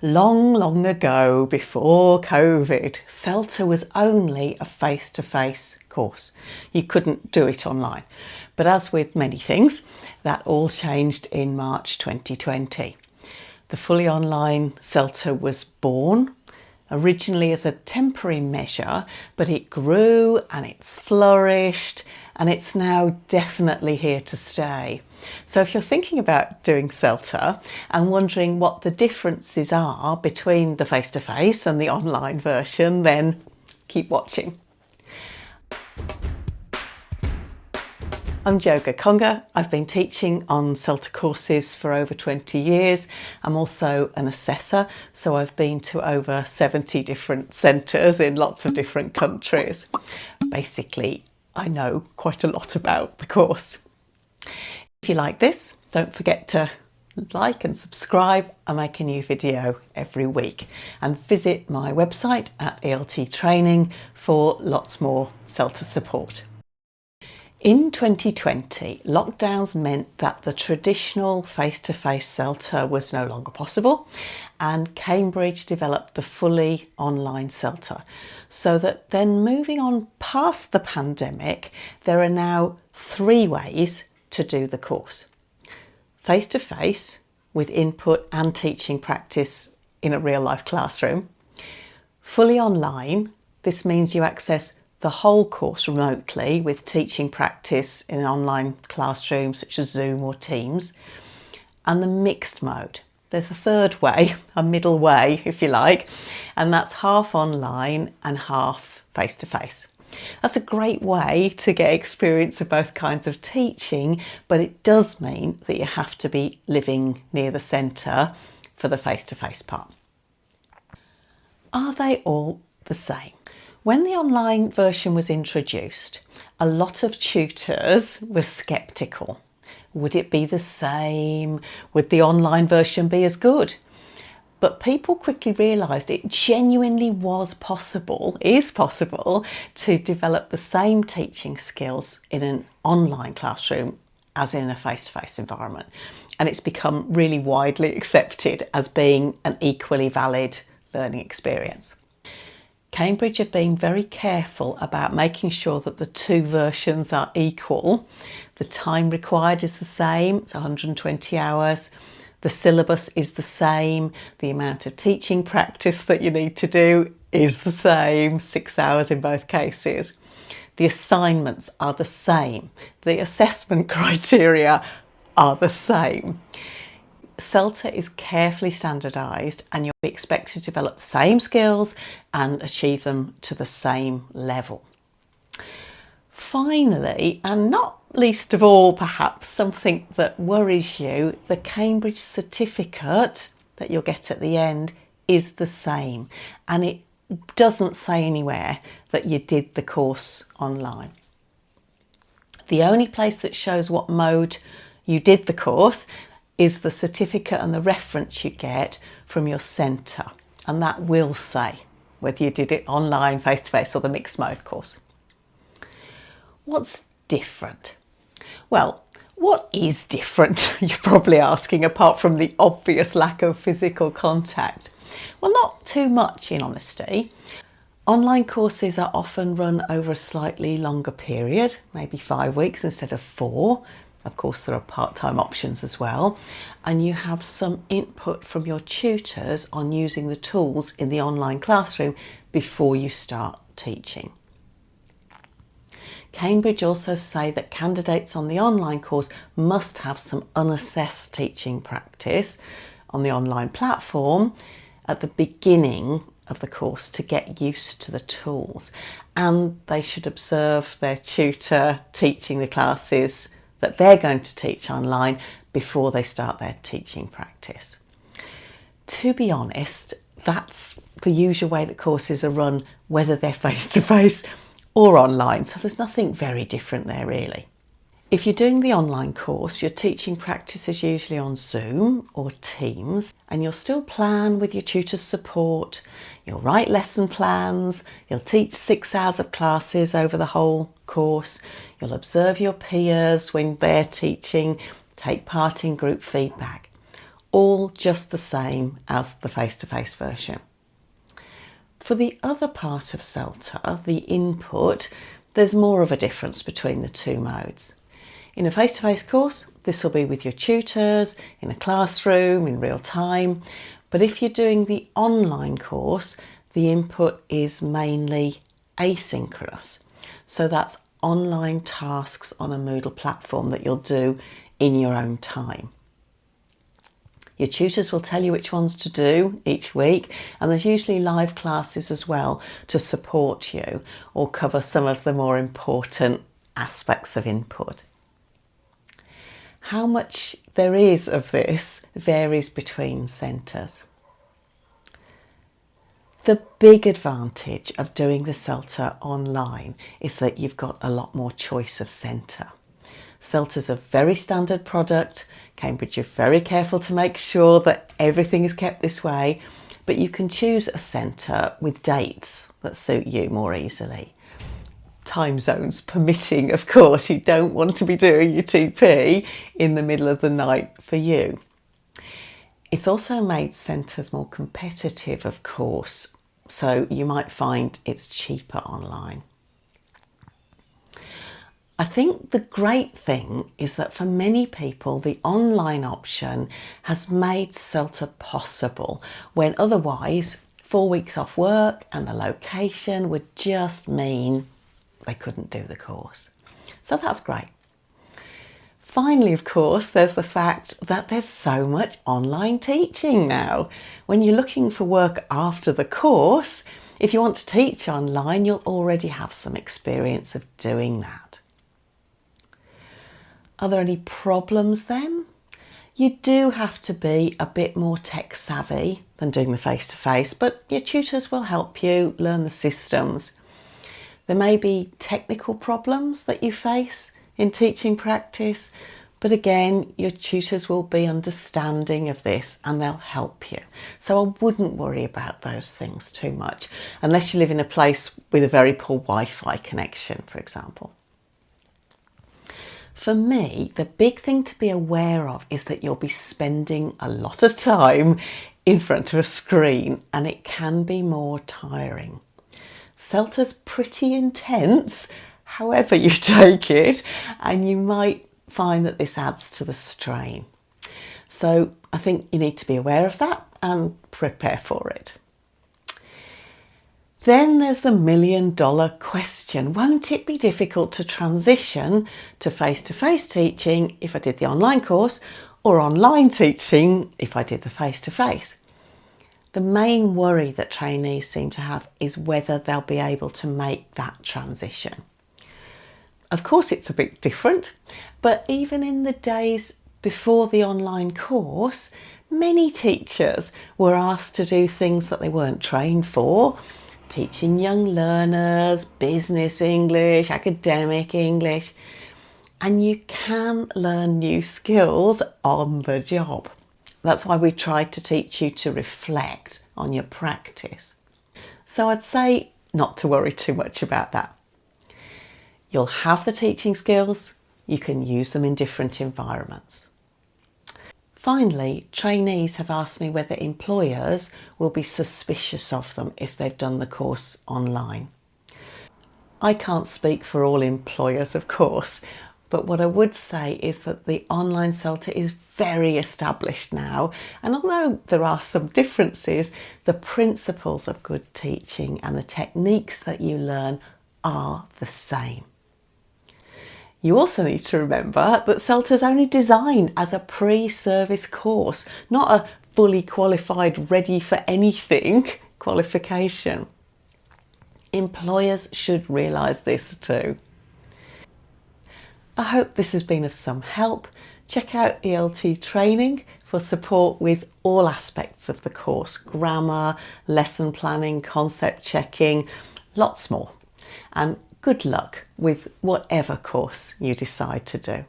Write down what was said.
Long, long ago, before COVID, CELTA was only a face-to-face course. You couldn't do it online. But as with many things, that all changed in March 2020. The fully online CELTA was born, originally as a temporary measure, but it grew and it's flourished and it's now definitely here to stay. So if you're thinking about doing CELTA and wondering what the differences are between the face-to-face and the online version, then keep watching. I'm Jo Gakonga. I've been teaching on CELTA courses for over 20 years. I'm also an assessor, so I've been to over 70 different centres in lots of different countries. Basically, I know quite a lot about the course. If you like this, don't forget to like and subscribe. I make a new video every week, and visit my website at ELT Training for lots more CELTA support. In 2020, lockdowns meant that the traditional face-to-face CELTA was no longer possible, and Cambridge developed the fully online CELTA, so that then moving on past the pandemic, there are now 3 ways to do the course. Face-to-face with input and teaching practice in a real-life classroom. Fully online, this means you access the whole course remotely with teaching practice in an online classroom such as Zoom or Teams. And the mixed mode. There's a third way, a middle way if you like, and that's half online and half face-to-face. That's a great way to get experience of both kinds of teaching, but it does mean that you have to be living near the centre for the face-to-face part. Are they all the same? When the online version was introduced, a lot of tutors were sceptical. Would it be the same? Would the online version be as good? But people quickly realised it genuinely is possible to develop the same teaching skills in an online classroom as in a face-to-face environment. And it's become really widely accepted as being an equally valid learning experience. Cambridge have been very careful about making sure that the 2 versions are equal. The time required is the same, it's 120 hours. The syllabus is the same. The amount of teaching practice that you need to do is the same, 6 hours in both cases. The assignments are the same. The assessment criteria are the same. CELTA is carefully standardised, and you'll be expected to develop the same skills and achieve them to the same level. Finally, and not least of all perhaps, something that worries you, the Cambridge certificate that you'll get at the end is the same, and it doesn't say anywhere that you did the course online. The only place that shows what mode you did the course is the certificate and the reference you get from your centre, and that will say whether you did it online, face-to-face or the mixed mode course. What's different? Well, what is different, you're probably asking, apart from the obvious lack of physical contact? Well, not too much in honesty. Online courses are often run over a slightly longer period, maybe 5 weeks instead of 4. Of course, there are part-time options as well, and you have some input from your tutors on using the tools in the online classroom before you start teaching. Cambridge also say that candidates on the online course must have some unassessed teaching practice on the online platform at the beginning of the course to get used to the tools, and they should observe their tutor teaching the classes that they're going to teach online before they start their teaching practice. To be honest, that's the usual way that courses are run, whether they're face-to-face or online, so there's nothing very different there really. If you're doing the online course, your teaching practice is usually on Zoom or Teams, and you'll still plan with your tutor's support, you'll write lesson plans, you'll teach 6 hours of classes over the whole course, you'll observe your peers when they're teaching, take part in group feedback. all just the same as the face-to-face version. For the other part of CELTA, the input, there's more of a difference between the two modes. In a face-to-face course, this will be with your tutors, in a classroom, in real time. But if you're doing the online course, the input is mainly asynchronous. So that's online tasks on a Moodle platform that you'll do in your own time. Your tutors will tell you which ones to do each week, and there's usually live classes as well to support you or cover some of the more important aspects of input. How much there is of this varies between centres. The big advantage of doing the CELTA online is that you've got a lot more choice of centre. CELTA's a very standard product. Cambridge are very careful to make sure that everything is kept this way, but you can choose a centre with dates that suit you more easily. Time zones permitting, of course. You don't want to be doing your TP in the middle of the night for you. It's also made centres more competitive, of course, so you might find it's cheaper online. I think the great thing is that for many people, the online option has made CELTA possible when otherwise 4 weeks off work and the location would just mean they couldn't do the course. So that's great. Finally, of course, there's the fact that there's so much online teaching now. When you're looking for work after the course, if you want to teach online, you'll already have some experience of doing that. Are there any problems then? You do have to be a bit more tech savvy than doing the face-to-face, but your tutors will help you learn the systems. There may be technical problems that you face in teaching practice, but again, your tutors will be understanding of this and they'll help you. So I wouldn't worry about those things too much, unless you live in a place with a very poor Wi-Fi connection, for example. For me, the big thing to be aware of is that you'll be spending a lot of time in front of a screen and it can be more tiring. CELTA's pretty intense, however you take it, and you might find that this adds to the strain. So I think you need to be aware of that and prepare for it. Then there's the million-dollar question. Won't it be difficult to transition to face-to-face teaching if I did the online course, or online teaching if I did the face-to-face? The main worry that trainees seem to have is whether they'll be able to make that transition. Of course, it's a bit different, but even in the days before the online course, many teachers were asked to do things that they weren't trained for, teaching young learners, business English, academic English, and you can learn new skills on the job. That's why we tried to teach you to reflect on your practice. So I'd say not to worry too much about that. You'll have the teaching skills, you can use them in different environments. Finally, trainees have asked me whether employers will be suspicious of them if they've done the course online. I can't speak for all employers, of course, but what I would say is that the online CELTA is very established now, and although there are some differences, the principles of good teaching and the techniques that you learn are the same. You also need to remember that CELTA is only designed as a pre-service course, not a fully qualified, ready for anything qualification. Employers should realise this too. I hope this has been of some help. Check out ELT Training for support with all aspects of the course: grammar, lesson planning, concept checking, lots more. And good luck with whatever course you decide to do.